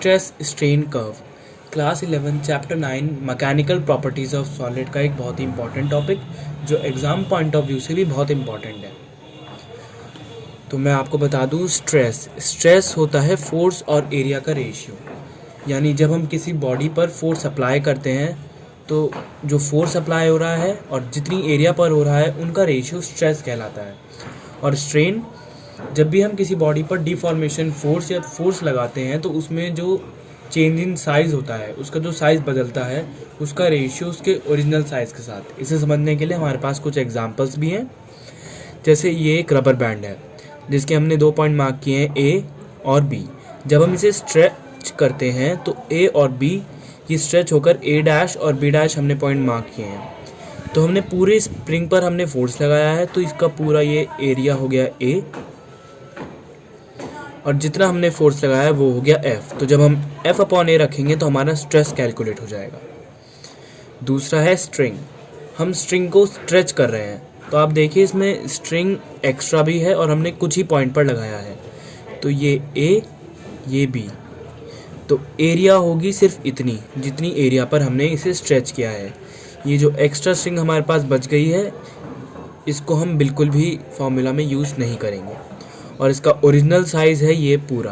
Stress strain curve, class 11 chapter 9 mechanical properties of solid का एक बहुत ही इंपॉर्टेंट टॉपिक जो एग्ज़ाम पॉइंट ऑफ व्यू से भी बहुत इंपॉर्टेंट है। तो मैं आपको बता दूं, स्ट्रेस होता है फोर्स और एरिया का रेशियो। यानी जब हम किसी बॉडी पर फोर्स अप्लाई करते हैं तो जो फोर्स अप्लाई हो रहा है और जितनी एरिया पर हो रहा है उनका रेशियो स्ट्रेस कहलाता है। और स्ट्रेन, जब भी हम किसी बॉडी पर डिफॉर्मेशन फोर्स या फोर्स लगाते हैं तो उसमें जो चेंज इन साइज़ होता है, उसका जो साइज़ बदलता है, उसका रेशियो उसके ओरिजिनल साइज़ के साथ। इसे समझने के लिए हमारे पास कुछ एग्जांपल्स भी हैं। जैसे ये एक रबर बैंड है जिसके हमने 2 पॉइंट मार्क किए हैं, ए और बी। जब हम इसे स्ट्रेच करते हैं तो ए और बी ये स्ट्रेच होकर ए डैश और बी डैश हमने पॉइंट मार्क किए हैं। तो हमने पूरे स्प्रिंग पर हमने फोर्स लगाया है तो इसका पूरा ये एरिया हो गया ए और जितना हमने फोर्स लगाया है वो हो गया एफ। तो जब हम एफ अपॉन ए रखेंगे तो हमारा स्ट्रेस कैलकुलेट हो जाएगा। दूसरा है स्ट्रिंग। हम स्ट्रिंग को स्ट्रेच कर रहे हैं तो आप देखिए इसमें स्ट्रिंग एक्स्ट्रा भी है और हमने कुछ ही पॉइंट पर लगाया है। तो ये ए, ये बी, तो एरिया होगी सिर्फ इतनी जितनी एरिया पर हमने इसे स्ट्रेच किया है। ये जो एक्स्ट्रा स्ट्रिंग हमारे पास बच गई है इसको हम बिल्कुल भी फॉर्मूला में यूज़ नहीं करेंगे और इसका ओरिजिनल साइज़ है ये पूरा।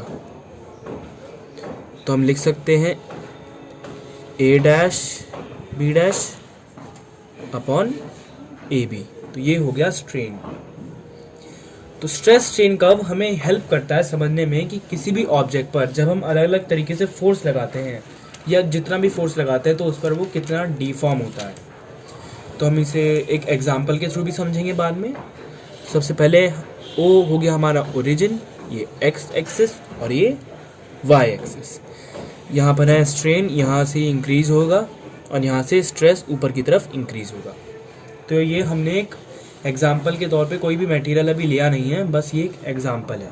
तो हम लिख सकते हैं A dash B dash upon A B. तो ये हो गया स्ट्रेन। तो स्ट्रेस स्ट्रेन कर्व हमें हेल्प करता है समझने में कि किसी भी ऑब्जेक्ट पर जब हम अलग अलग तरीके से फोर्स लगाते हैं या जितना भी फोर्स लगाते हैं तो उस पर वो कितना डिफॉर्म होता है। तो हम इसे एक एग्जांपल के थ्रू भी समझेंगे बाद में। सबसे पहले ओ हो गया हमारा ओरिजिन, ये एक्स एक्सिस और ये वाई एक्सिस। यहाँ पर है स्ट्रेन, यहाँ से इंक्रीज होगा और यहाँ से स्ट्रेस ऊपर की तरफ इंक्रीज होगा। तो ये हमने एक एग्जाम्पल के तौर पे, कोई भी मटेरियल अभी लिया नहीं है, बस ये एक एग्जाम्पल है।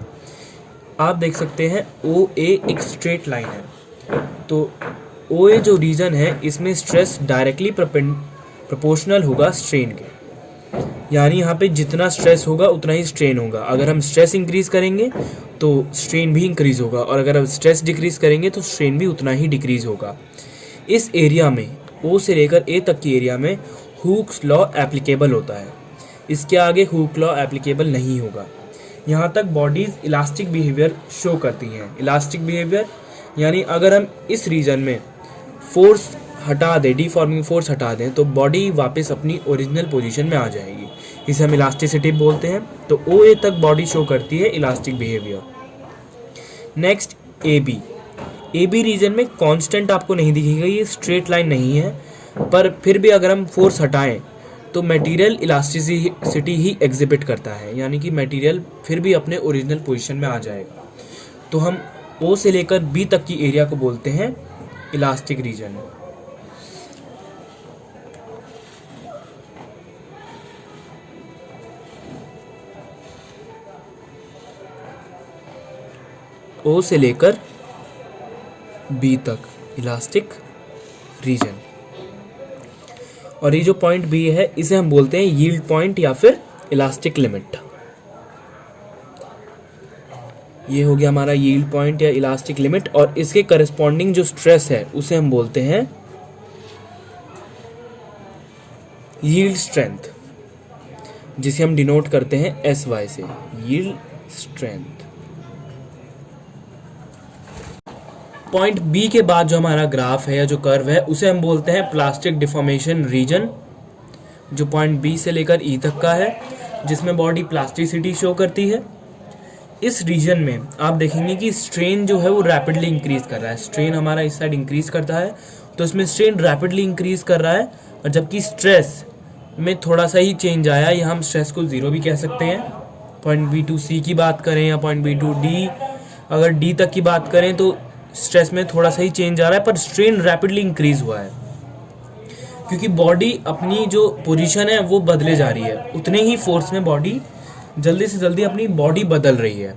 आप देख सकते हैं ओ ए एक स्ट्रेट लाइन है। तो ओ ए जो रीजन है इसमें स्ट्रेस डायरेक्टली प्रोपोर्शनल होगा स्ट्रेन के। यानी यहाँ पे जितना स्ट्रेस होगा उतना ही स्ट्रेन होगा। अगर हम स्ट्रेस इंक्रीज करेंगे तो स्ट्रेन भी इंक्रीज होगा और अगर हम स्ट्रेस डिक्रीज करेंगे तो स्ट्रेन भी उतना ही डिक्रीज होगा। इस एरिया में, ओ से लेकर ए तक की एरिया में हुक्स लॉ एप्लीकेबल होता है। इसके आगे हुक लॉ एप्लीकेबल नहीं होगा। यहाँ तक बॉडीज़ इलास्टिक बिहेवियर शो करती हैं। इलास्टिक बिहेवियर यानी अगर हम इस रीजन में फोर्स हटा दें, डिफॉर्मिंग फोर्स हटा दें, तो बॉडी वापस अपनी ओरिजिनल पोजीशन में आ जाएगी। इसे हम इलास्टिसिटी बोलते हैं। तो ओ ए तक बॉडी शो करती है elastic behaviour. Next A B. A B region में कांस्टेंट आपको नहीं दिखेगा, ये स्ट्रेट लाइन नहीं है, पर फिर भी अगर हम फोर्स हटाएं तो मटेरियल इलास्टिसिटी ही एग्जिबिट करता है, यानी कि मटेरियल फिर भी अपने ओरिजिनल पोजीशन में आ जाएगा। तो हम ओ से लेकर बी तक की एरिया को बोलते हैं इलास्टिक रीजन। ओ से लेकर बी तक इलास्टिक रीजन। और ये जो पॉइंट बी है इसे हम बोलते हैं यील्ड पॉइंट या फिर इलास्टिक लिमिट। ये हो गया हमारा यील्ड पॉइंट या इलास्टिक लिमिट और इसके करस्पॉन्डिंग जो स्ट्रेस है उसे हम बोलते हैं यील्ड स्ट्रेंथ, जिसे हम डिनोट करते हैं एस वाई से, यील्ड स्ट्रेंथ। पॉइंट बी के बाद जो हमारा ग्राफ है या जो कर्व है उसे हम बोलते हैं प्लास्टिक डिफॉर्मेशन रीजन, जो पॉइंट बी से लेकर ई तक का है, जिसमें बॉडी प्लास्टिसिटी शो करती है। इस रीजन में आप देखेंगे कि स्ट्रेन जो है वो रैपिडली इंक्रीज कर रहा है। स्ट्रेन हमारा इस साइड इंक्रीज करता है तो इसमें स्ट्रेन रैपिडली इंक्रीज कर रहा है, और जबकि स्ट्रेस में थोड़ा सा ही चेंज आया, या हम स्ट्रेस को जीरो भी कह सकते हैं। पॉइंट बी टू सी की बात करें या पॉइंट बी टू डी, अगर डी तक की बात करें तो स्ट्रेस में थोड़ा सा ही चेंज आ रहा है पर स्ट्रेन रैपिडली इंक्रीज हुआ है, क्योंकि बॉडी अपनी जो पोजीशन है वो बदले जा रही है। उतने ही फोर्स में बॉडी जल्दी से जल्दी अपनी बॉडी बदल रही है।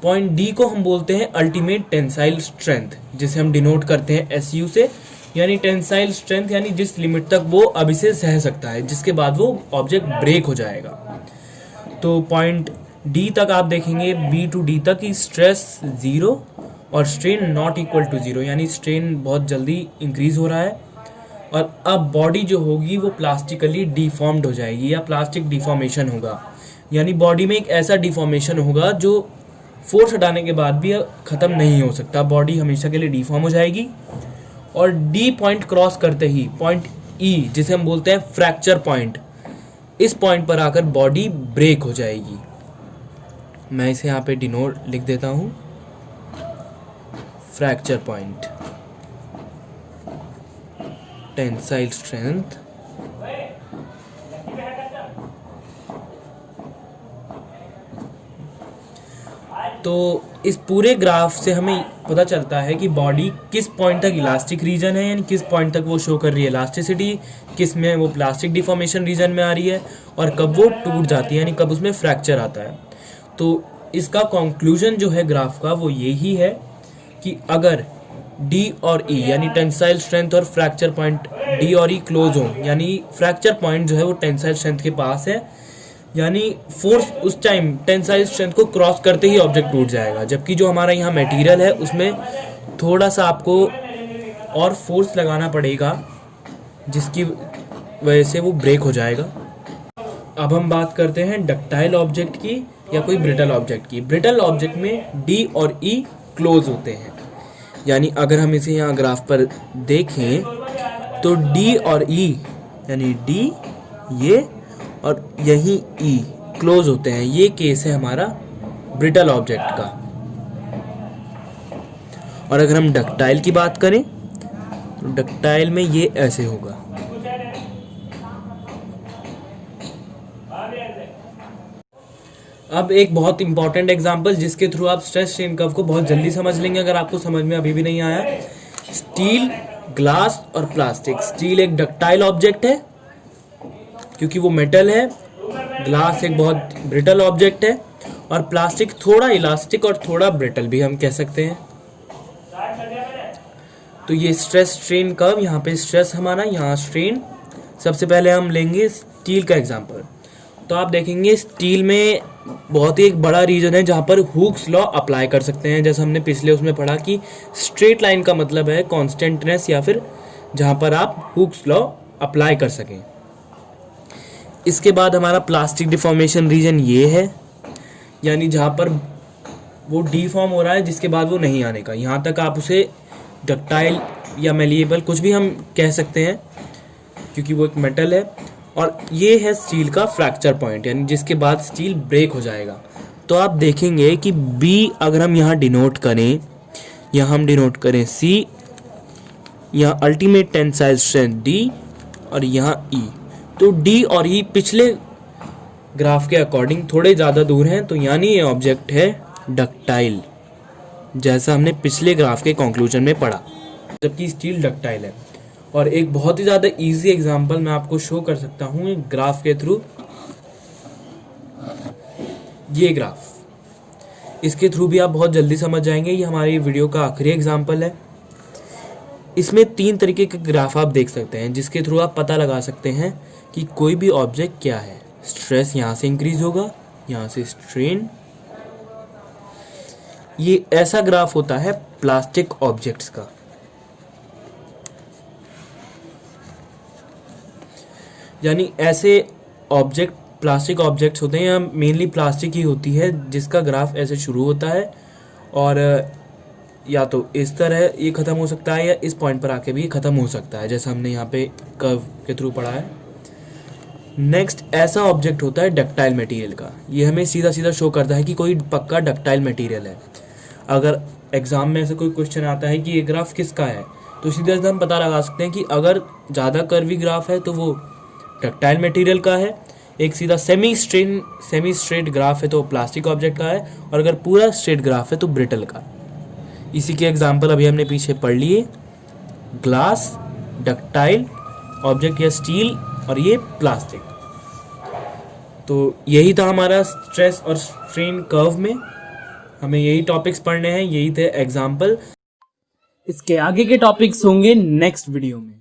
पॉइंट डी को हम बोलते हैं अल्टीमेट टेंसाइल स्ट्रेंथ, जिसे हम डिनोट करते हैं एस यू से, यानी टेंसाइल स्ट्रेंथ, यानी जिस लिमिट तक वो अब इसे सह सकता है, जिसके बाद वो ऑब्जेक्ट ब्रेक हो जाएगा। तो पॉइंट डी तक आप देखेंगे, बी टू डी तक की स्ट्रेस जीरो और स्ट्रेन नॉट इक्वल टू 0, यानी स्ट्रेन बहुत जल्दी इंक्रीज हो रहा है और अब बॉडी जो होगी वो प्लास्टिकली डिफॉर्म्ड हो जाएगी या प्लास्टिक डिफॉर्मेशन होगा, यानी बॉडी में एक ऐसा डिफॉर्मेशन होगा जो फोर्स हटाने के बाद भी ख़त्म नहीं हो सकता। बॉडी हमेशा के लिए डिफॉर्म हो जाएगी और डी पॉइंट क्रॉस करते ही पॉइंट ई, जिसे हम बोलते हैं फ्रैक्चर पॉइंट, इस पॉइंट पर आकर बॉडी ब्रेक हो जाएगी। मैं इसे यहाँ पे डिनोट लिख देता हूँ, फ्रैक्चर पॉइंट, टेंसाइल स्ट्रेंथ तो इस पूरे ग्राफ से हमें पता चलता है कि बॉडी किस पॉइंट तक इलास्टिक रीजन है, यानी किस पॉइंट तक वो शो कर रही है इलास्टिसिटी, किस में वो प्लास्टिक डिफॉर्मेशन रीजन में आ रही है और कब वो टूट जाती है, यानी कब उसमें फ्रैक्चर आता है। तो इसका कंक्लूजन जो है ग्राफ का वो यही है कि अगर डी और ई यानी टेंसाइल स्ट्रेंथ और फ्रैक्चर पॉइंट डी और ई क्लोज हो, यानी फ्रैक्चर पॉइंट जो है वो टेंसाइल स्ट्रेंथ के पास है, यानी फोर्स उस टाइम टेंसाइल स्ट्रेंथ को क्रॉस करते ही ऑब्जेक्ट टूट जाएगा, जबकि जो हमारा यहाँ मटेरियल है उसमें थोड़ा सा आपको और फोर्स लगाना पड़ेगा जिसकी वजह से वो ब्रेक हो जाएगा। अब हम बात करते हैं डक्टाइल ऑब्जेक्ट की या कोई ब्रिटल ऑब्जेक्ट की। ब्रिटल ऑब्जेक्ट में डी और ई क्लोज होते हैं, यानी अगर हम इसे यहाँ ग्राफ पर देखें तो डी और ई यानी डी ये और यही ई क्लोज होते हैं। ये केस है हमारा ब्रिटल ऑब्जेक्ट का। और अगर हम डक्टाइल की बात करें तो डक्टाइल में ये ऐसे होगा। अब एक बहुत इंपॉर्टेंट एग्जांपल जिसके थ्रू आप स्ट्रेस स्ट्रेन कर्व को बहुत जल्दी समझ लेंगे अगर आपको समझ में अभी भी नहीं आया। स्टील, ग्लास और प्लास्टिक। स्टील एक डक्टाइल ऑब्जेक्ट है क्योंकि वो मेटल है, ग्लास एक बहुत ब्रिटल ऑब्जेक्ट है और प्लास्टिक थोड़ा इलास्टिक और थोड़ा ब्रिटल भी हम कह सकते हैं। तो ये स्ट्रेस स्ट्रेन कर्व, यहाँ पे स्ट्रेस हमारा, यहाँ स्ट्रेन। सबसे पहले हम लेंगे स्टील का एग्जांपल। तो आप देखेंगे स्टील में बहुत ही एक बड़ा रीजन है जहाँ पर हुक्स लॉ अप्लाई कर सकते हैं। जैसे हमने पिछले उसमें पढ़ा कि स्ट्रेट लाइन का मतलब है कॉन्स्टेंटनेस या फिर जहाँ पर आप हुक्स लॉ अप्लाई कर सकें। इसके बाद हमारा प्लास्टिक डिफॉर्मेशन रीजन ये है, यानी जहाँ पर वो डिफॉर्म हो रहा है जिसके बाद वो नहीं आने का। यहाँ तक आप उसे डक्टाइल या मेलिएबल कुछ भी हम कह सकते हैं क्योंकि वो एक मेटल है। और ये है स्टील का फ्रैक्चर पॉइंट, यानी जिसके बाद स्टील ब्रेक हो जाएगा। तो आप देखेंगे कि बी अगर हम यहाँ डिनोट करें, यहाँ हम डिनोट करें सी, यहाँ अल्टीमेट टेंसाइल स्ट्रेंथ डी और यहाँ ई। तो डी और ई पिछले ग्राफ के अकॉर्डिंग थोड़े ज़्यादा दूर हैं, तो यानी ये ऑब्जेक्ट है डक्टाइल, जैसा हमने पिछले ग्राफ के कंक्लूजन में पढ़ा, जबकि स्टील डक्टाइल है। और एक बहुत ही ज़्यादा इजी एग्जांपल मैं आपको शो कर सकता हूँ एक ग्राफ के थ्रू। ये ग्राफ, इसके थ्रू भी आप बहुत जल्दी समझ जाएंगे। ये हमारी वीडियो का आखिरी एग्जांपल है। इसमें 3 तरीके के ग्राफ आप देख सकते हैं जिसके थ्रू आप पता लगा सकते हैं कि कोई भी ऑब्जेक्ट क्या है। स्ट्रेस यहाँ से इंक्रीज होगा, यहाँ से स्ट्रेन। ये ऐसा ग्राफ होता है प्लास्टिक ऑब्जेक्ट्स का। यानी ऐसे ऑब्जेक्ट प्लास्टिक ऑब्जेक्ट्स होते हैं, या मेनली प्लास्टिक ही होती है जिसका ग्राफ ऐसे शुरू होता है और या तो इस तरह ये ख़त्म हो सकता है या इस पॉइंट पर आके भी ख़त्म हो सकता है, जैसा हमने यहाँ पे कर्व के थ्रू पढ़ा है। नेक्स्ट ऐसा ऑब्जेक्ट होता है डक्टाइल मटेरियल का। ये हमें सीधा सीधा शो करता है कि कोई पक्का डक्टाइल मटेरियल है। अगर एग्जाम में ऐसा कोई क्वेश्चन आता है कि ये ग्राफ किसका है, तो सीधे से हम पता लगा सकते हैं कि अगर ज़्यादा कर्वी ग्राफ है तो वो डक्टाइल मटेरियल का है, एक सीधा सेमी स्ट्रेट ग्राफ है तो प्लास्टिक ऑब्जेक्ट का है, और अगर पूरा स्ट्रेट ग्राफ है तो ब्रिटल का। इसी के एग्जाम्पल अभी हमने पीछे पढ़ लिए, ग्लास, डक्टाइल ऑब्जेक्ट या स्टील, और ये प्लास्टिक। तो यही था हमारा स्ट्रेस और स्ट्रेन कर्व में, हमें यही टॉपिक्स पढ़ने हैं, यही थे एग्जाम्पल। इसके आगे के टॉपिक्स होंगे नेक्स्ट वीडियो में।